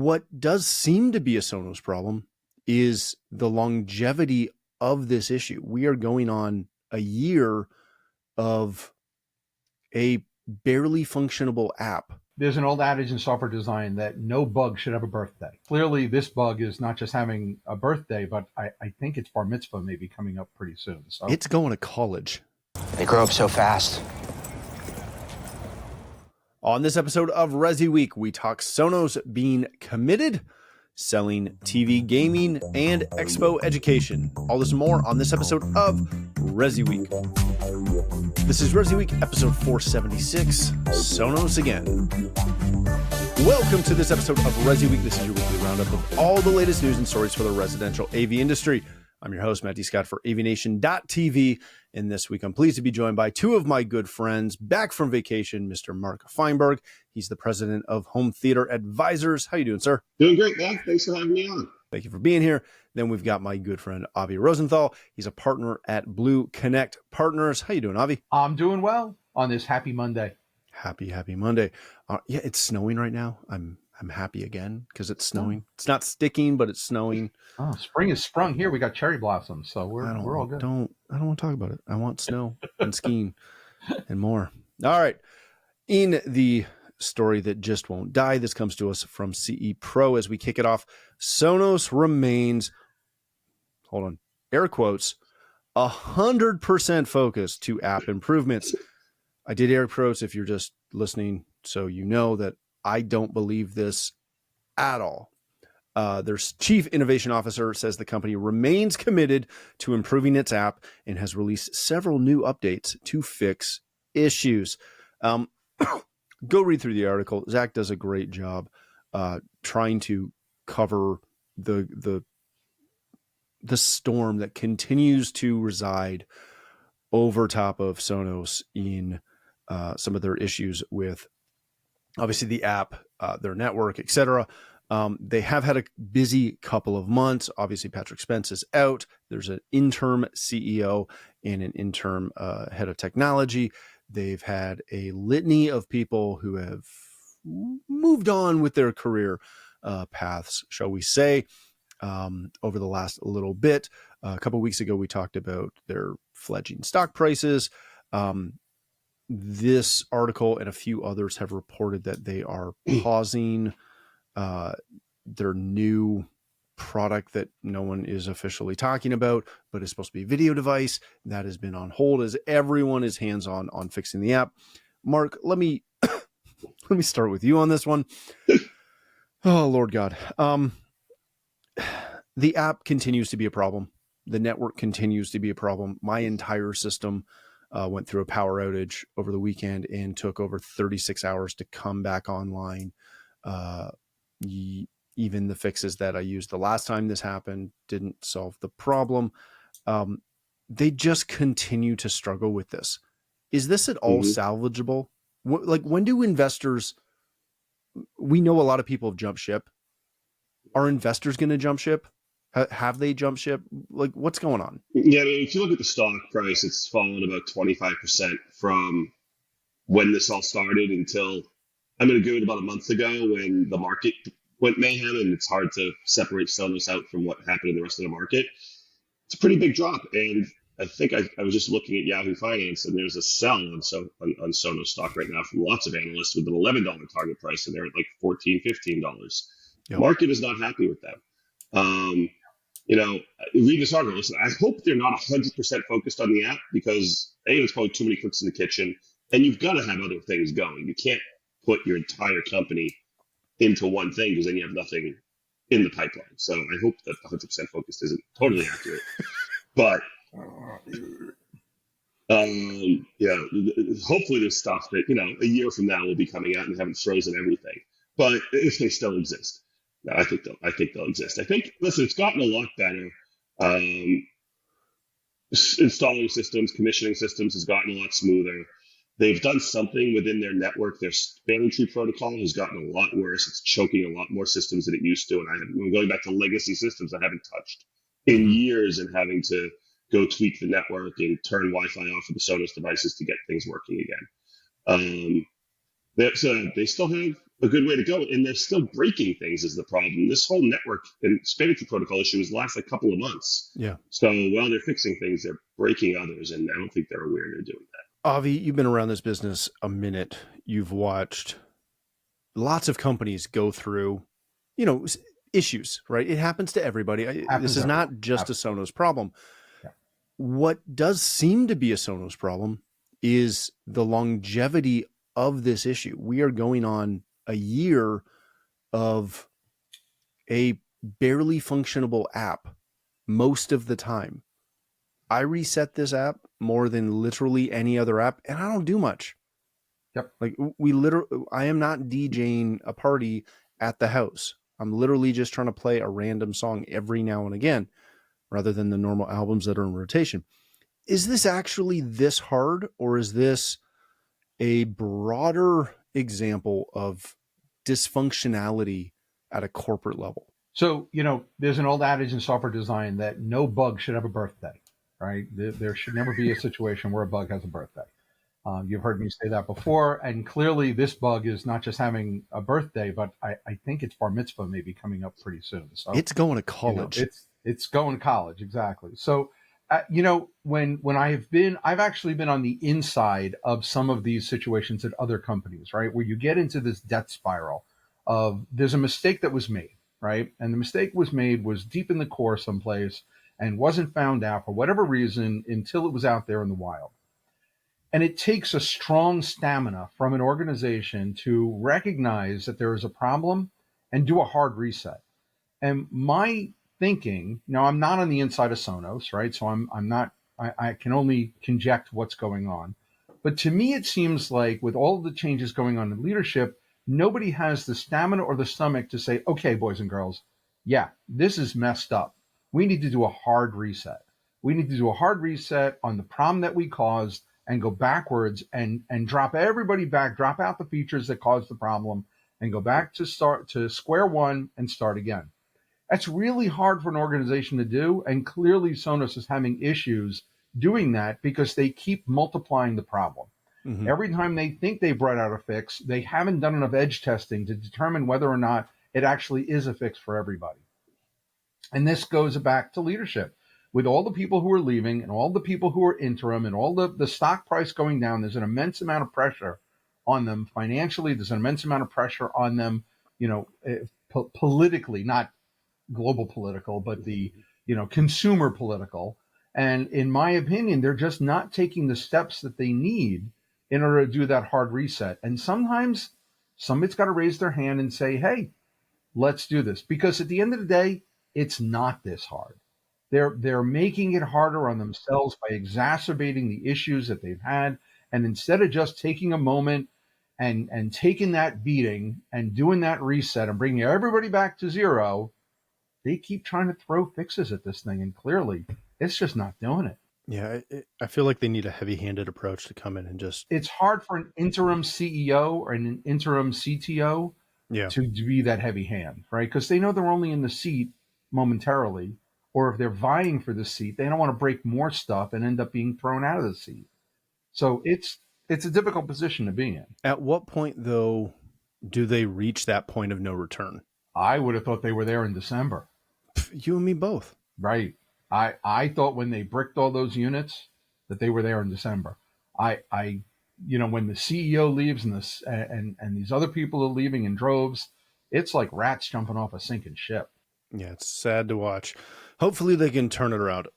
what does seem to be a Sonos problem is the longevity of this issue. We are going on a year of a barely functionable app. There's an old adage in software design that no bug should have a birthday. Clearly, this bug is not just having a birthday, but I think it's bar mitzvah maybe coming up pretty soon. So it's going to college. They grow up so fast. On this episode of ResiWeek, we talk Sonos being committed, selling TV gaming, and Expo education. All this and more on this episode of ResiWeek. This is ResiWeek, episode 476, Sonos again. Welcome to this episode of ResiWeek. This is your weekly roundup of all the latest news and stories for the residential AV industry. I'm your host, Matt D. Scott for AVNation.tv. And this week, I'm pleased to be joined by two of my good friends back from vacation, Mr. Mark Feinberg. He's the president of Home Theater Advisors. How you doing, sir? Doing great, man. Thanks for having me on. Thank you for being here. Then we've got my good friend, Avi Rosenthal. He's a partner at BlueConnect Partners. How you doing, Avi? I'm doing well on this happy Monday. Happy Monday. Yeah, it's snowing right now. I'm happy again because it's snowing. It's not sticking, but it's snowing. Oh, spring is sprung here. We got cherry blossoms, so we're all good. I don't want to talk about it. I want snow and skiing and more. All right. In the story that just won't die, this comes to us from CE Pro as we kick it off. Sonos remains, hold on, air quotes, 100% focused to app improvements. I did air quotes if you're just listening, so you know that I don't believe this at all. Their chief innovation officer says the company remains committed to improving its app and has released several new updates to fix issues. Go read through the article. Zach does a great job trying to cover the storm that continues to reside over top of Sonos in some of their issues with obviously the app, their network, etc. They have had a busy couple of months. Obviously, Patrick Spence is out. There's an interim CEO and an interim head of technology. They've had a litany of people who have moved on with their career paths, shall we say, over the last little bit. A couple of weeks ago, we talked about their fledgling stock prices. This article and a few others have reported that they are pausing their new product that no one is officially talking about, but is supposed to be a video device that has been on hold as everyone is hands-on on fixing the app. Mark, let me start with you on this one. Oh, Lord God. The app continues to be a problem. The network continues to be a problem. My entire system went through a power outage over the weekend and took over 36 hours to come back online. Even the fixes that I used the last time this happened didn't solve the problem. They just continue to struggle with this. Is this at all salvageable? When do investors, we know a lot of people have jumped ship. Are investors going to jump ship? Have they jumped ship? What's going on? Yeah, I mean, if you look at the stock price, it's fallen about 25% from when this all started until, I'm going to go to about a month ago when the market went mayhem, and it's hard to separate Sonos out from what happened in the rest of the market. It's a pretty big drop, and I think I was just looking at Yahoo Finance, and there's a sell on Sonos stock right now from lots of analysts with an $11 target price, and they're at like $14, $15. Yep. Market is not happy with them. Read this article. Listen, I hope they're not 100% focused on the app because it's probably too many cooks in the kitchen, and you've got to have other things going. You can't put your entire company into one thing because then you have nothing in the pipeline. So I hope that 100% focused isn't totally accurate, but hopefully there's stuff that a year from now will be coming out and haven't frozen everything. But if they still exist, no, I think they'll exist. Listen, it's gotten a lot better. Installing systems, commissioning systems has gotten a lot smoother. They've done something within their network. Their spanning tree protocol has gotten a lot worse. It's choking a lot more systems than it used to. And I'm going back to legacy systems I haven't touched in years and having to go tweak the network and turn Wi-Fi off of the Sonos devices to get things working again. they still have a good way to go, and they're still breaking things is the problem. This whole network and stability protocol issue has lasted a couple of months. Yeah. So while they're fixing things, they're breaking others, and I don't think they're aware they're doing that. Avi, you've been around this business a minute. You've watched lots of companies go through, issues, right? It happens to everybody. This is not just a Sonos problem. Yeah. What does seem to be a Sonos problem is the longevity of this issue. We are going on a year of a barely functionable app most of the time. I reset this app more than literally any other app, and I don't do much. Yep. Like I am not DJing a party at the house. I'm literally just trying to play a random song every now and again, rather than the normal albums that are in rotation. Is this actually this hard, or is this a broader example of dysfunctionality at a corporate level? So, there's an old adage in software design that no bug should have a birthday, right? There should never be a situation where a bug has a birthday. You've heard me say that before, and clearly this bug is not just having a birthday, but I think its bar mitzvah may be coming up pretty soon. So it's going to college. It's going to college, exactly. So, when I've actually been on the inside of some of these situations at other companies, right, where you get into this death spiral of there's a mistake that was made, right, and the mistake was deep in the core someplace and wasn't found out for whatever reason until it was out there in the wild. And it takes a strong stamina from an organization to recognize that there is a problem and do a hard reset. And my thinking, I'm not on the inside of Sonos, right? So I can only conject what's going on. But to me, it seems like with all of the changes going on in leadership, nobody has the stamina or the stomach to say, okay, boys and girls, yeah, this is messed up. We need to do a hard reset. We need to do a hard reset on the problem that we caused and go backwards and drop everybody back, drop out the features that caused the problem and go back to square one and start again. That's really hard for an organization to do. And clearly Sonos is having issues doing that because they keep multiplying the problem. Mm-hmm. Every time they think they brought out a fix, they haven't done enough edge testing to determine whether or not it actually is a fix for everybody. And this goes back to leadership. With all the people who are leaving and all the people who are interim and all the stock price going down, there's an immense amount of pressure on them financially. There's an immense amount of pressure on them, politically, not global political, but the, consumer political. And in my opinion, they're just not taking the steps that they need in order to do that hard reset. And sometimes somebody's got to raise their hand and say, hey, let's do this. Because at the end of the day, it's not this hard. They're making it harder on themselves by exacerbating the issues that they've had. And instead of just taking a moment and taking that beating and doing that reset and bringing everybody back to zero, they keep trying to throw fixes at this thing. And clearly, it's just not doing it. Yeah, I feel like they need a heavy-handed approach to come in and just... It's hard for an interim CEO or an interim CTO to be that heavy hand, right? Because they know they're only in the seat momentarily. Or if they're vying for the seat, they don't want to break more stuff and end up being thrown out of the seat. So it's a difficult position to be in. At what point, though, do they reach that point of no return? I would have thought they were there in December. You and me both. Right. I thought when they bricked all those units that they were there in December. When the CEO leaves and these other people are leaving in droves, it's like rats jumping off a sinking ship. Yeah, it's sad to watch. Hopefully they can turn it around.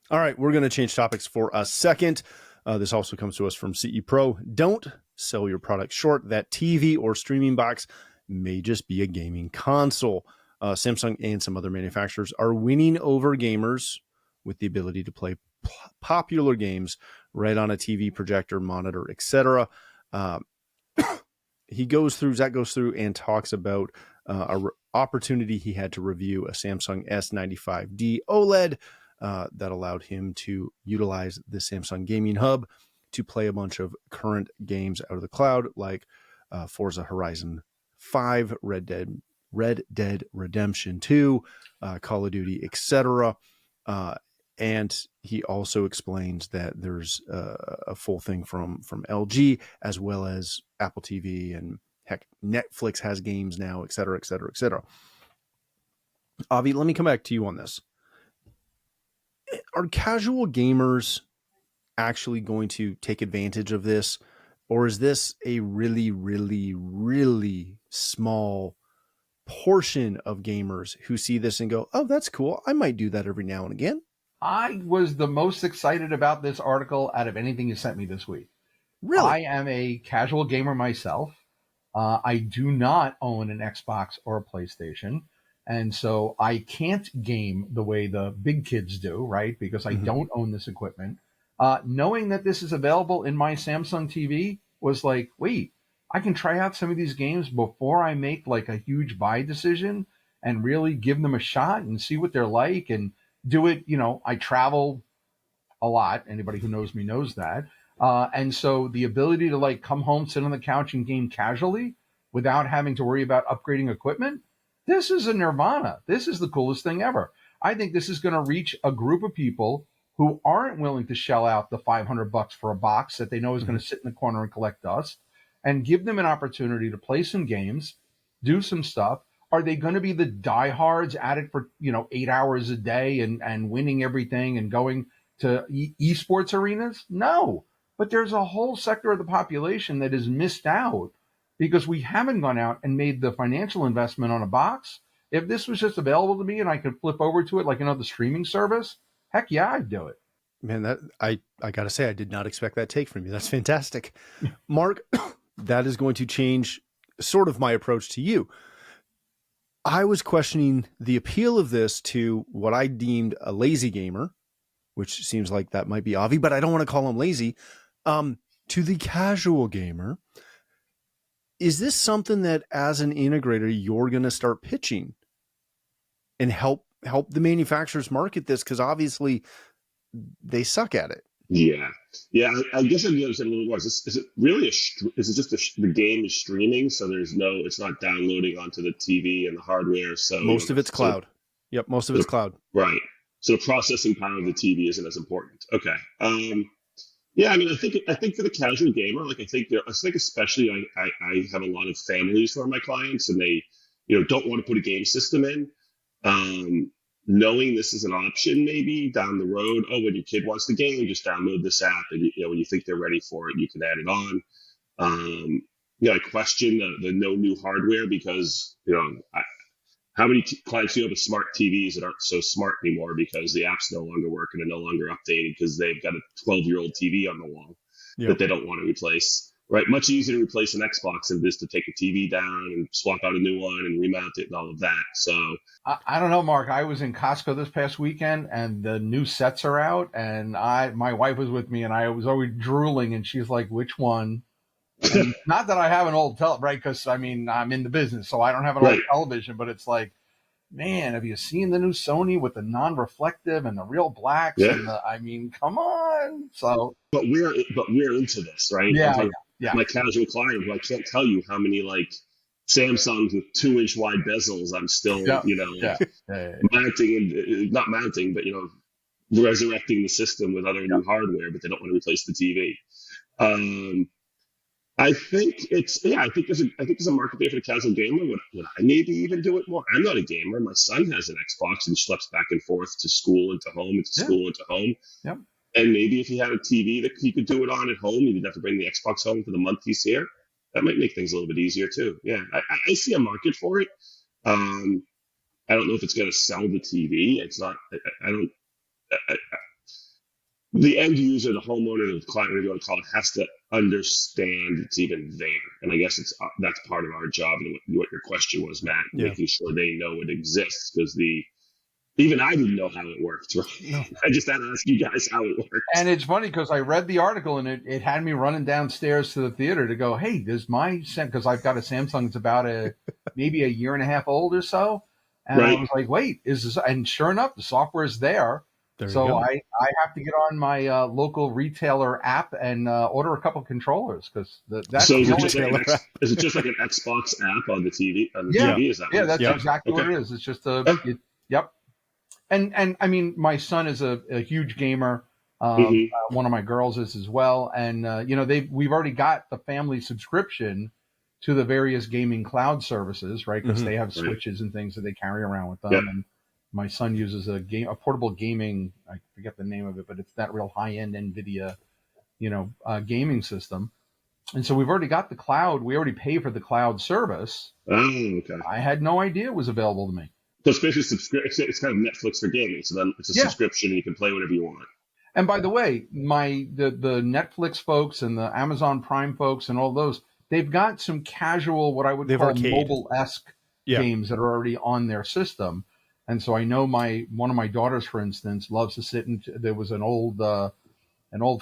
All right, we're going to change topics for a second. This also comes to us from CE Pro. Don't sell your product short. That TV or streaming box may just be a gaming console. Samsung and some other manufacturers are winning over gamers with the ability to play popular games right on a TV projector, monitor, etc. Zach goes through and talks about a opportunity he had to review a Samsung S95D OLED that allowed him to utilize the Samsung Gaming Hub to play a bunch of current games out of the cloud, like Forza Horizon 5, Red Dead Redemption 2, Call of Duty, etc. And he also explains that there's a full thing from LG, as well as Apple TV, and heck, Netflix has games now, et cetera, et cetera, et cetera. Avi, let me come back to you on this. Are casual gamers actually going to take advantage of this? Or is this a really, really, really small portion of gamers who see this and go, oh, that's cool. I might do that every now and again. I was the most excited about this article out of anything you sent me this week. Really? I am a casual gamer myself. I do not own an Xbox or a PlayStation. And so I can't game the way the big kids do, right? Because I don't own this equipment. Knowing that this is available in my Samsung TV was like, wait, I can try out some of these games before I make like a huge buy decision and really give them a shot and see what they're like and do it. You know, I travel a lot. Anybody who knows me knows that. And so the ability to like come home, sit on the couch and game casually without having to worry about upgrading equipment, this is a nirvana. This is the coolest thing ever. I think this is going to reach a group of people who aren't willing to shell out the $500 for a box that they know is going to sit in the corner and collect dust, and give them an opportunity to play some games, do some stuff. Are they going to be the diehards at it for 8 hours a day and winning everything and going to esports arenas? No, but there's a whole sector of the population that is missed out because we haven't gone out and made the financial investment on a box. If this was just available to me and I could flip over to it like another streaming service, heck yeah, I'd do it. Man, that I gotta say, I did not expect that take from you. That's fantastic. Mark, that is going to change sort of my approach to you. I was questioning the appeal of this to what I deemed a lazy gamer, which seems like that might be Avi, but I don't want to call him lazy. To the casual gamer, is this something that as an integrator, you're going to start pitching and help the manufacturers market this? Because obviously they suck at it. Yeah. I guess I'd understand a little more. Is it really is it just the game is streaming? So it's not downloading onto the TV and the hardware. So most of it's cloud. Yep. Most of it's cloud. Right. So the processing power of the TV isn't as important. Okay. Yeah, I mean, I think for the casual gamer, like I think especially I have a lot of families who are my clients, and they, don't want to put a game system in. Knowing this is an option, maybe down the road. Oh, when your kid wants the game, just download this app, and when you think they're ready for it, you can add it on. I question the no new hardware because how many clients do you have with smart TVs that aren't so smart anymore because the apps no longer work and are no longer updated because they've got a 12-year-old TV on the wall that they don't want to replace, right? Much easier to replace an Xbox than it is to take a TV down and swap out a new one and remount it and all of that. So I don't know, Mark. I was in Costco this past weekend and the new sets are out, and my wife was with me and I was always drooling, and she's like, which one? Not that I have an old right? Because I mean, I'm in the business, so I don't have an old television. But it's like, man, have you seen the new Sony with the non-reflective and the real blacks? Yeah. And I mean, come on. So, but we're into this, right? Yeah. My casual client, who I can't tell you how many like Samsungs with 2-inch wide bezels I'm still, mounting and not mounting, but resurrecting the system with other new hardware, but they don't want to replace the TV. I think there's a market there for the casual gamer. Would I maybe even do it more? I'm not a gamer. My son has an Xbox and schleps back and forth to school and to home and to school and to home. Yep. And maybe if he had a TV that he could do it on at home, he didn't have to bring the Xbox home for the month he's here. That might make things a little bit easier too. Yeah, I see a market for it. I don't know if it's going to sell the TV. It's not. The end user, the homeowner, the client, whatever you want to call it, has to understand it's even there. And I guess that's part of our job. And what your question was, Matt, making sure they know it exists, because even I didn't know how it worked. Right? No. I just had to ask you guys how it works. And it's funny because I read the article and it had me running downstairs to the theater to go, hey, does because I've got a Samsung that's about maybe a year and a half old or so. And I was like, wait, is this? And sure enough, the software is there. So I have to get on my local retailer app and order a couple of controllers, because that's so is it just like an Xbox app on the TV? TV? Is that that's exactly what it is. It's just yep. And I mean, my son is a huge gamer. Hmm. One of my girls is as well, and we've already got the family subscription to the various gaming cloud services, right? Because Mhm. they have Right. switches and things that they carry around with them. Yep. And my son uses a portable gaming. I forget the name of it, but it's that real high end NVIDIA, gaming system. And so we've already got the cloud. We already pay for the cloud service. Oh, okay. I had no idea it was available to me. So it's basically it's kind of Netflix for gaming. So then it's a Yeah. subscription and you can play whatever you want. And by the way, the Netflix folks and the Amazon Prime folks and all those, they've got some casual, what I would They've call arcade. mobile-esque Yeah. games that are already on their system. And so I know one of my daughters, for instance, loves to sit and there was an old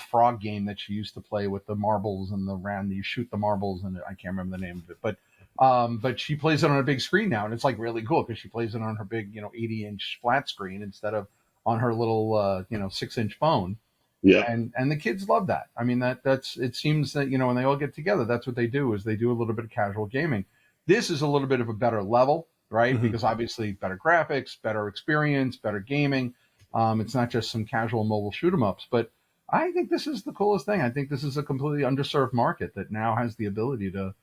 frog game that she used to play with the marbles and the round. You shoot the marbles, and I can't remember the name of it, but she plays it on a big screen now, and it's like really cool because she plays it on her big 80-inch flat screen instead of on her little 6-inch phone. Yeah. And the kids love that. I mean, that's it seems that when they all get together, that's what they do is they do a little bit of casual gaming. This is a little bit of a better level, right? Mhm. Because obviously better graphics, better experience, better gaming. It's not just some casual mobile shoot 'em ups, but I think this is the coolest thing. I think this is a completely underserved market that now has the ability to.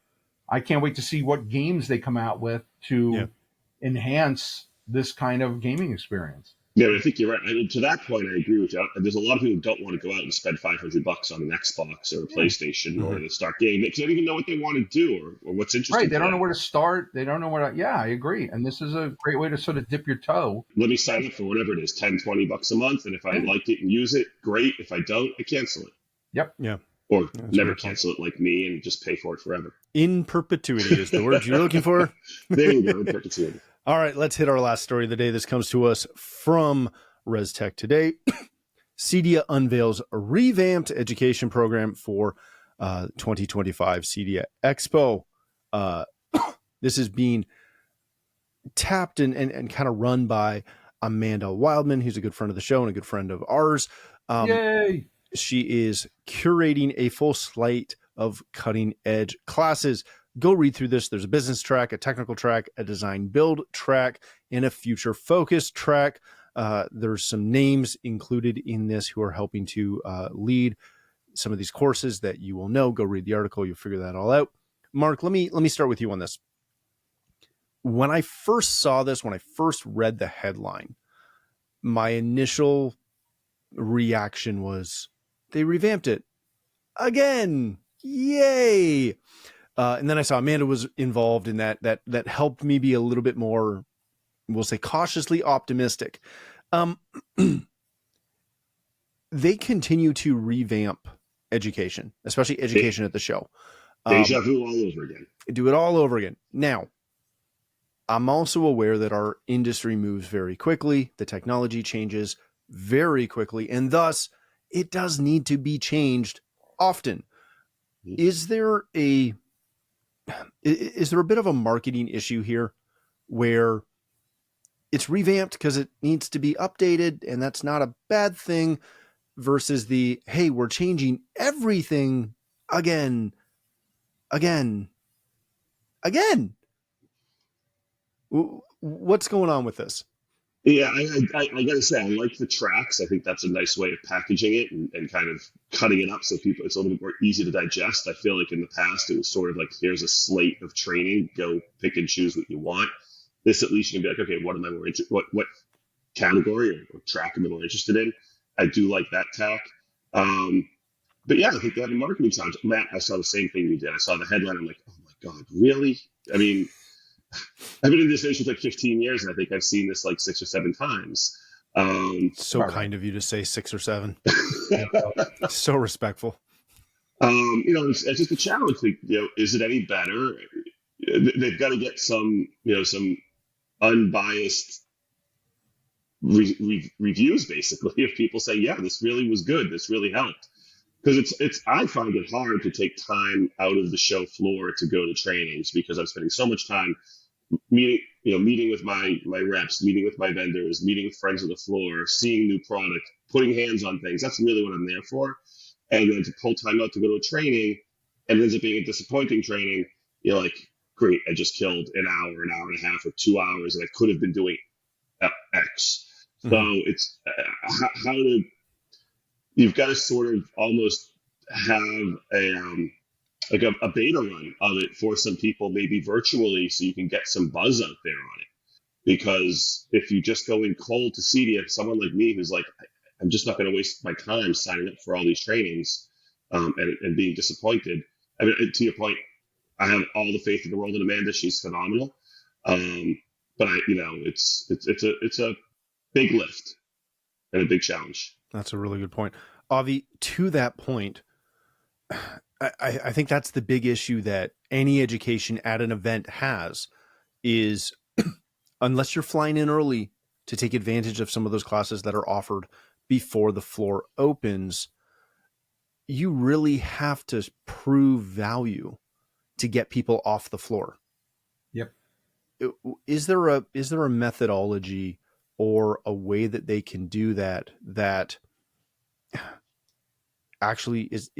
I can't wait to see what games they come out with to Yeah. enhance this kind of gaming experience. Yeah, I think you're right. I mean, to that point, I agree with you. There's a lot of people who don't want to go out and spend $500 on an Xbox or a Yeah. PlayStation or Mhm. to start gaming because they don't even know what they want to do or what's interesting. Right. They to don't know them. where to start. They don't know where to. Yeah, I agree. And this is a great way to sort of dip your toe. Let me sign up for whatever it is, 10, $20 a month. And if I Yeah. like it and use it, great. If I don't, I cancel it. Yep. Yeah. Or That's never wonderful. cancel it like me and just pay for it forever. In perpetuity is the word you're looking for. There you go, in perpetuity. All right, let's hit our last story of the day. This comes to us from ResTech Today. CEDIA unveils a revamped education program for 2025 CEDIA Expo. This is being tapped and kind of run by Amanda Wildman, who's a good friend of the show and a good friend of ours. Yay. She is curating a full slate of cutting edge classes. Go read through this. There's a business track, a technical track, a design build track, and a future focus track. There's some names included in this who are helping to lead some of these courses that you will know. Go read the article. You'll figure that all out. Mark, let me start with you on this. When I first saw this, when I first read the headline, my initial reaction was they revamped it again. Yay. And then I saw Amanda was involved in that helped me be a little bit more, we'll say, cautiously optimistic. They continue to revamp education, especially education at the show. Deja vu all over again. Do it all over again. Now, I'm also aware that our industry moves very quickly. The technology changes very quickly, and thus it does need to be changed often. Is there a bit of a marketing issue here where it's revamped because it needs to be updated and that's not a bad thing versus the, hey, we're changing everything again? What's going on with this? Yeah, I gotta say, I like the tracks. I think that's a nice way of packaging it and kind of cutting it up so people it's a little bit more easy to digest. I feel like in the past it was sort of like here's a slate of training, go pick and choose what you want. This at least you can be like, okay, what am I more what category or track am I more interested in? I do like that tack. But yeah, I think they have a marketing challenge. Matt, I saw the same thing you did. I saw the headline. I'm like, oh my god, really? I mean, I've been in this industry for like 15 years, and I think I've seen this like 6 or 7 times. So kind of you to say 6 or 7. So respectful. It's just a challenge. Is it any better? They've got to get some unbiased reviews, basically, if people say, yeah, this really was good, this really helped. Because I find it hard to take time out of the show floor to go to trainings because I'm spending so much time meeting with my reps, meeting with my vendors, meeting with friends on the floor, seeing new product, putting hands on things. That's really what I'm there for. And then to pull time out to go to a training and it ends up being a disappointing training, you're like, great, I just killed an hour and a half, or 2 hours, and I could have been doing X. So it's how to you've got to sort of almost have a beta run of it for some people, maybe virtually, so you can get some buzz out there on it. Because if you just go in cold to CEDIA, someone like me who's like, I'm just not going to waste my time signing up for all these trainings, and being disappointed. I mean, to your point, I have all the faith in the world in Amanda. She's phenomenal. But it's a big lift and a big challenge. That's a really good point. Avi, to that point, I think that's the big issue that any education at an event has is unless you're flying in early to take advantage of some of those classes that are offered before the floor opens, you really have to prove value to get people off the floor. Yep. Is there a methodology or a way that they can do that actually is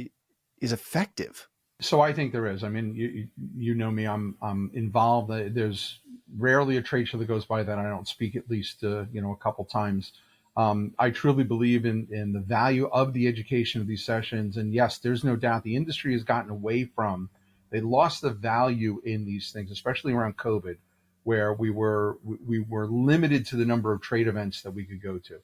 effective? So I think there is. I mean, you know me. I'm involved. There's rarely a trade show that goes by that I don't speak at least a couple times. I truly believe in the value of the education of these sessions. And yes, there's no doubt the industry has gotten away from. They lost the value in these things, especially around COVID, where we were limited to the number of trade events that we could go to.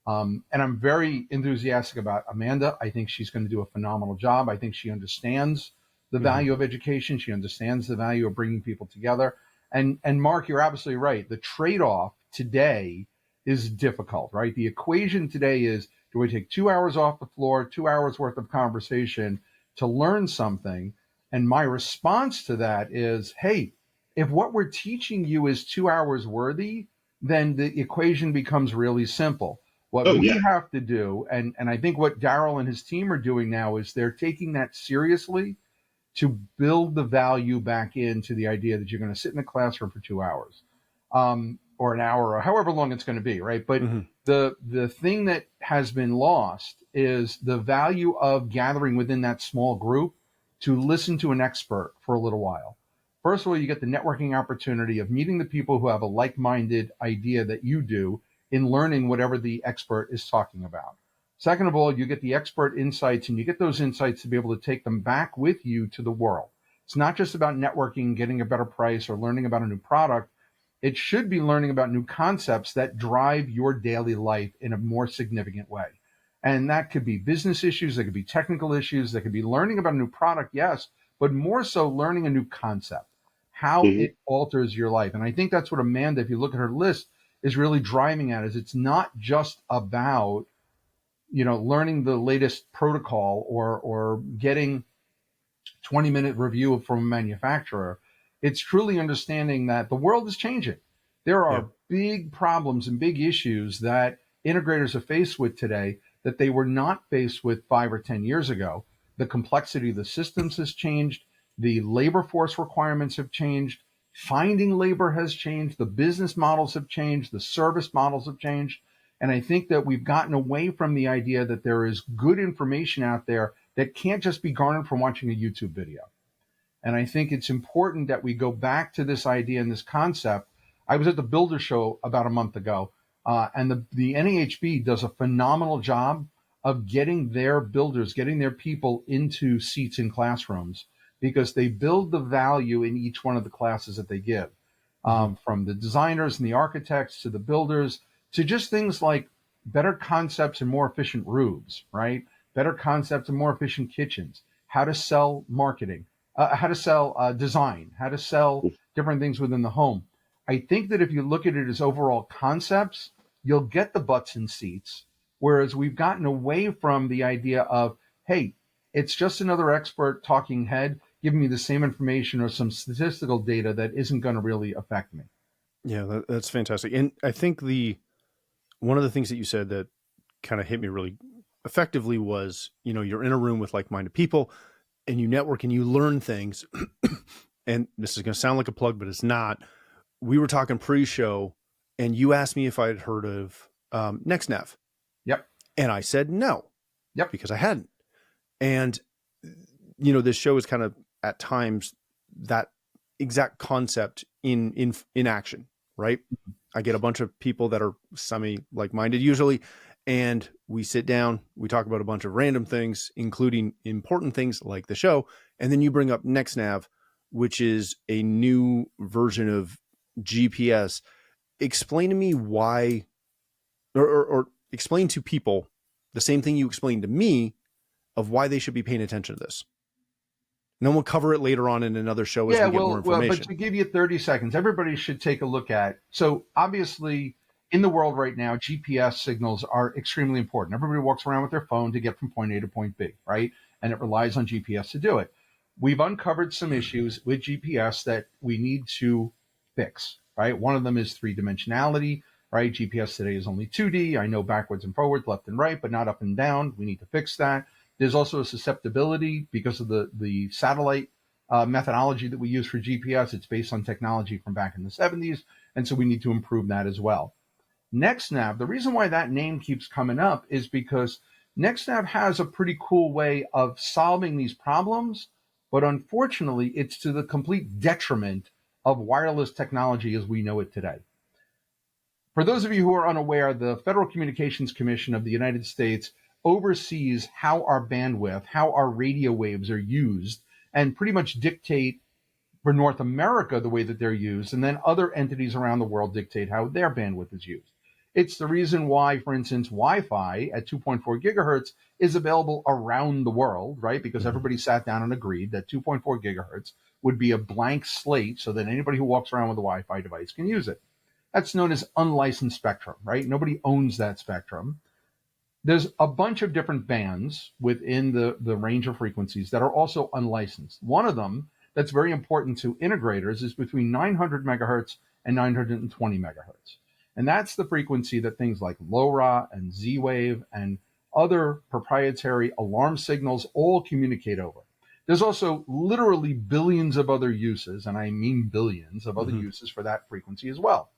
And I'm very enthusiastic about Amanda. I think she's going to do a phenomenal job. I think she understands the value of education. She understands the value of bringing people together. And Mark, you're absolutely right. The trade-off today is difficult, right? The equation today is, do I take 2 hours off the floor, 2 hours worth of conversation to learn something? And my response to that is, hey, if what we're teaching you is 2 hours worthy, then the equation becomes really simple. What we have to do, and I think what Daryl and his team are doing now is they're taking that seriously to build the value back into the idea that you're going to sit in a classroom for 2 hours, or an hour, or however long it's going to be, right? But the thing that has been lost is the value of gathering within that small group to listen to an expert for a little while. First of all, you get the networking opportunity of meeting the people who have a like-minded idea that you do in learning whatever the expert is talking about. Second of all, you get the expert insights, and you get those insights to be able to take them back with you to the world. It's not just about networking, getting a better price, or learning about a new product. It should be learning about new concepts that drive your daily life in a more significant way. And that could be business issues, that could be technical issues, that could be learning about a new product, yes, but more so learning a new concept, how it alters your life. And I think that's what Amanda, if you look at her list, is really driving at, is it's not just about, learning the latest protocol or getting 20-minute review from a manufacturer. It's truly understanding that the world is changing. There are big problems and big issues that integrators are faced with today that they were not faced with 5 or 10 years ago. The complexity of the systems has changed. The labor force requirements have changed. Finding labor has changed. The business models have changed. The service models have changed. And I think that we've gotten away from the idea that there is good information out there that can't just be garnered from watching a YouTube video. And I think it's important that we go back to this idea and this concept. I was at the Builder Show about a month ago, and the NAHB does a phenomenal job of getting their builders, getting their people into seats in classrooms, because they build the value in each one of the classes that they give, from the designers and the architects to the builders to just things like better concepts and more efficient roofs, right? Better concepts and more efficient kitchens, how to sell marketing, how to sell design, how to sell different things within the home. I think that if you look at it as overall concepts, you'll get the butts in seats, whereas we've gotten away from the idea of, hey, it's just another expert talking head giving me the same information or some statistical data that isn't going to really affect me. Yeah, that's fantastic. And I think one of the things that you said that kind of hit me really effectively was, you're in a room with like-minded people and you network and you learn things. And this is going to sound like a plug, but it's not. We were talking pre-show and you asked me if I had heard of NextNav. Yep. And I said no. Yep. Because I hadn't. And, this show is kind of at times that exact concept in action, right? I get a bunch of people that are semi like-minded usually, and we sit down, we talk about a bunch of random things, including important things like the show. And then you bring up NextNav, which is a new version of GPS. Explain to me why, or explain to people the same thing you explained to me of why they should be paying attention to this. And then we'll cover it later on in another show as we get more information. Well, but to give you 30 seconds, everybody should take a look at. So obviously, in the world right now, GPS signals are extremely important. Everybody walks around with their phone to get from point A to point B, right? And it relies on GPS to do it. We've uncovered some issues with GPS that we need to fix, right? One of them is three-dimensionality, right? GPS today is only 2D. I know backwards and forwards, left and right, but not up and down. We need to fix that. There's also a susceptibility because of the satellite methodology that we use for GPS. It's based on technology from back in the 70s, and so we need to improve that as well. NextNav, the reason why that name keeps coming up is because NextNav has a pretty cool way of solving these problems, but unfortunately, it's to the complete detriment of wireless technology as we know it today. For those of you who are unaware, the Federal Communications Commission of the United States oversees how our bandwidth, how our radio waves are used, and pretty much dictate for North America the way that they're used, and then other entities around the world dictate how their bandwidth is used. It's the reason why, for instance, Wi-Fi at 2.4 gigahertz is available around the world, right? Because everybody sat down and agreed that 2.4 gigahertz would be a blank slate so that anybody who walks around with a Wi-Fi device can use it. That's known as unlicensed spectrum, right? Nobody owns that spectrum. There's a bunch of different bands within the range of frequencies that are also unlicensed. One of them that's very important to integrators is between 900 megahertz and 920 megahertz. And that's the frequency that things like LoRa and Z-Wave and other proprietary alarm signals all communicate over. There's also literally billions of other uses, and I mean billions of other uses for that frequency as well.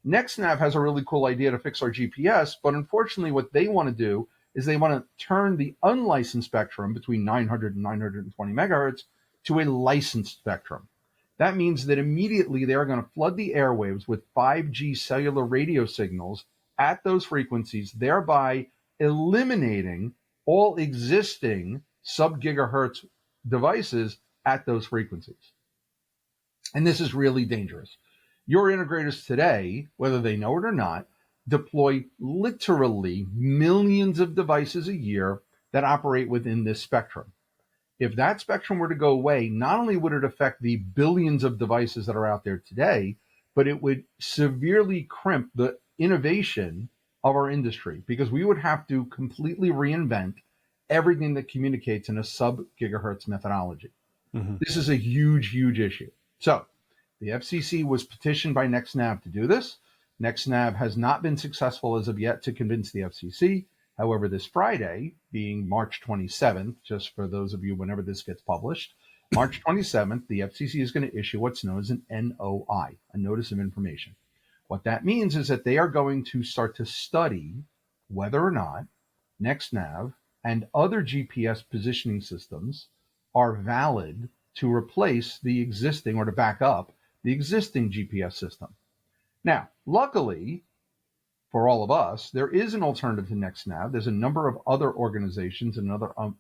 NextNav has a really cool idea to fix our GPS, but unfortunately what they want to do is they want to turn the unlicensed spectrum between 900 and 920 megahertz to a licensed spectrum. That means that immediately they are going to flood the airwaves with 5G cellular radio signals at those frequencies, thereby eliminating all existing sub-gigahertz devices at those frequencies. And this is really dangerous. Your integrators today, whether they know it or not, deploy literally millions of devices a year that operate within this spectrum. If that spectrum were to go away, not only would it affect the billions of devices that are out there today, but it would severely crimp the innovation of our industry because we would have to completely reinvent everything that communicates in a sub-gigahertz methodology. This is a huge, huge issue. So the FCC was petitioned by NextNav to do this. NextNav has not been successful as of yet to convince the FCC. However, this Friday, being March 27th, just for those of you whenever this gets published, March 27th, the FCC is going to issue what's known as an NOI, a Notice of Information. What that means is that they are going to start to study whether or not NextNav and other GPS positioning systems are valid to replace the existing or to back up the existing GPS system. Now, luckily, for all of us, there is an alternative to NextNav. There's a number of other organizations and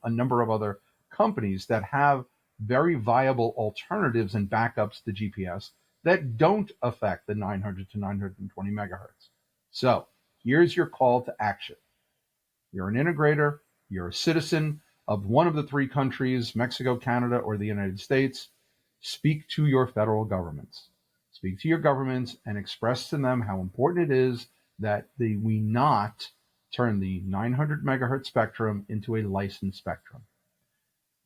a number of other companies that have very viable alternatives and backups to GPS that don't affect the 900 to 920 megahertz. So here's your call to action. You're an integrator, you're a citizen of one of the three countries, Mexico, Canada, or the United States. Speak to your federal governments. Speak to your governments and express to them how important it is that we not turn the 900 megahertz spectrum into a licensed spectrum.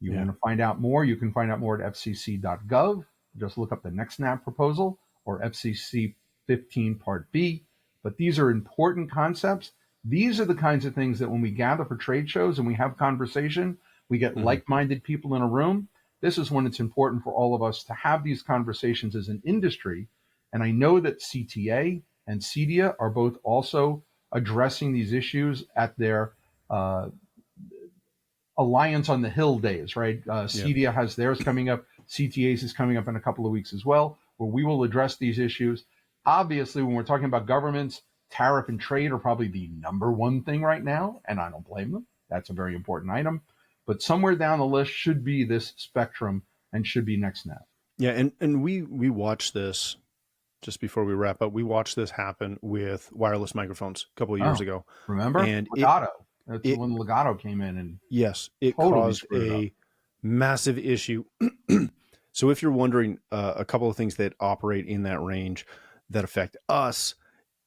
You want to find out more, you can find out more at fcc.gov. Just look up the NextNav proposal or FCC 15 Part B. But these are important concepts. These are the kinds of things that when we gather for trade shows and we have conversation, we get like-minded people in a room. This is when it's important for all of us to have these conversations as an industry. And I know that CTA and CEDIA are both also addressing these issues at their Alliance on the Hill days, right? CEDIA has theirs coming up. CTA's is coming up in a couple of weeks as well, where we will address these issues. Obviously, when we're talking about governments, tariff and trade are probably the number one thing right now, and I don't blame them. That's a very important item. But somewhere down the list should be this spectrum and should be NextNav. Yeah, and we watched this just before we wrap up. We watched this happen with wireless microphones a couple of years ago. Remember? And Legato. That's when Legato came in. And yes, it totally caused a massive issue. So if you're wondering, a couple of things that operate in that range that affect us,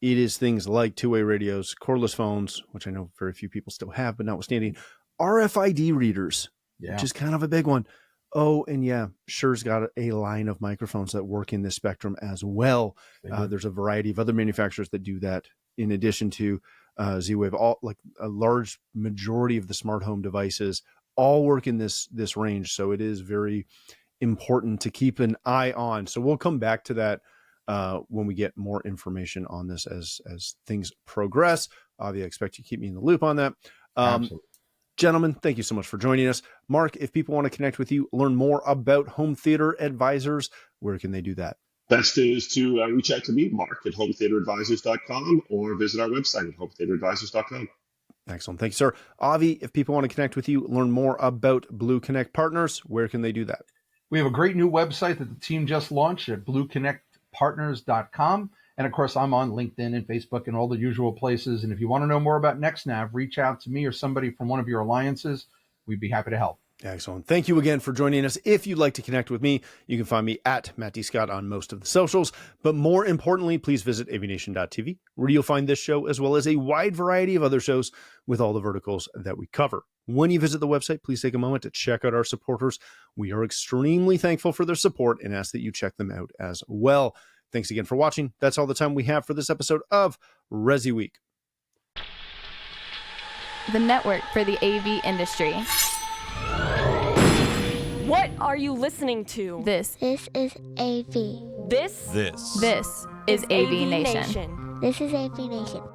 it is things like two-way radios, cordless phones, which I know very few people still have, but notwithstanding, RFID readers, which is kind of a big one. Oh, and yeah, Shure's got a line of microphones that work in this spectrum as well. There's a variety of other manufacturers that do that in addition to Z-Wave. All, like a large majority of the smart home devices all work in this range. So it is very important to keep an eye on. So we'll come back to that when we get more information on this as things progress. Avi, I expect you to keep me in the loop on that. Absolutely. Gentlemen, thank you so much for joining us. Mark, if people want to connect with you, learn more about Home Theater Advisors, where can they do that? Best is to reach out to me, Mark, at hometheateradvisors.com, or visit our website at hometheateradvisors.com. Excellent. Thank you, sir. Avi, if people want to connect with you, learn more about BlueConnect Partners, where can they do that? We have a great new website that the team just launched at BlueConnectPartners.com. And of course, I'm on LinkedIn and Facebook and all the usual places. And if you want to know more about NextNav, reach out to me or somebody from one of your alliances. We'd be happy to help. Excellent. Thank you again for joining us. If you'd like to connect with me, you can find me at Matt D. Scott on most of the socials. But more importantly, please visit AVNation.tv, where you'll find this show as well as a wide variety of other shows with all the verticals that we cover. When you visit the website, please take a moment to check out our supporters. We are extremely thankful for their support and ask that you check them out as well. Thanks again for watching. That's all the time we have for this episode of ResiWeek, the network for the AV industry. What are you listening to? This is AV. This is AVNation. This is AVNation.